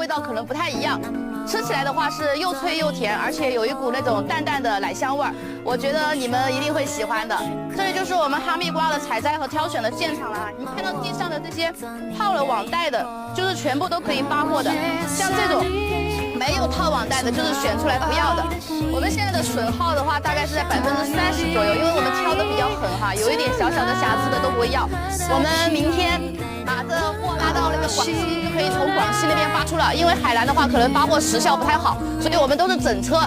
味道可能不太一样。吃起来的话是又脆又甜，而且有一股那种淡淡的奶香味儿，我觉得你们一定会喜欢的。这里就是我们哈密瓜的采摘和挑选的现场了啊！你看到地上的这些套了网袋的，就是全部都可以扒货的，像这种没有套网袋的，就是选出来不要的。我们现在的损耗的话，大概是在30%左右，因为我们挑的比较狠哈，有一点小小的瑕疵的都不会要。我们明天把这货拉到那个广西，就可以从广西那边发出了，因为海南的话可能发货时效不太好，所以我们都是整车。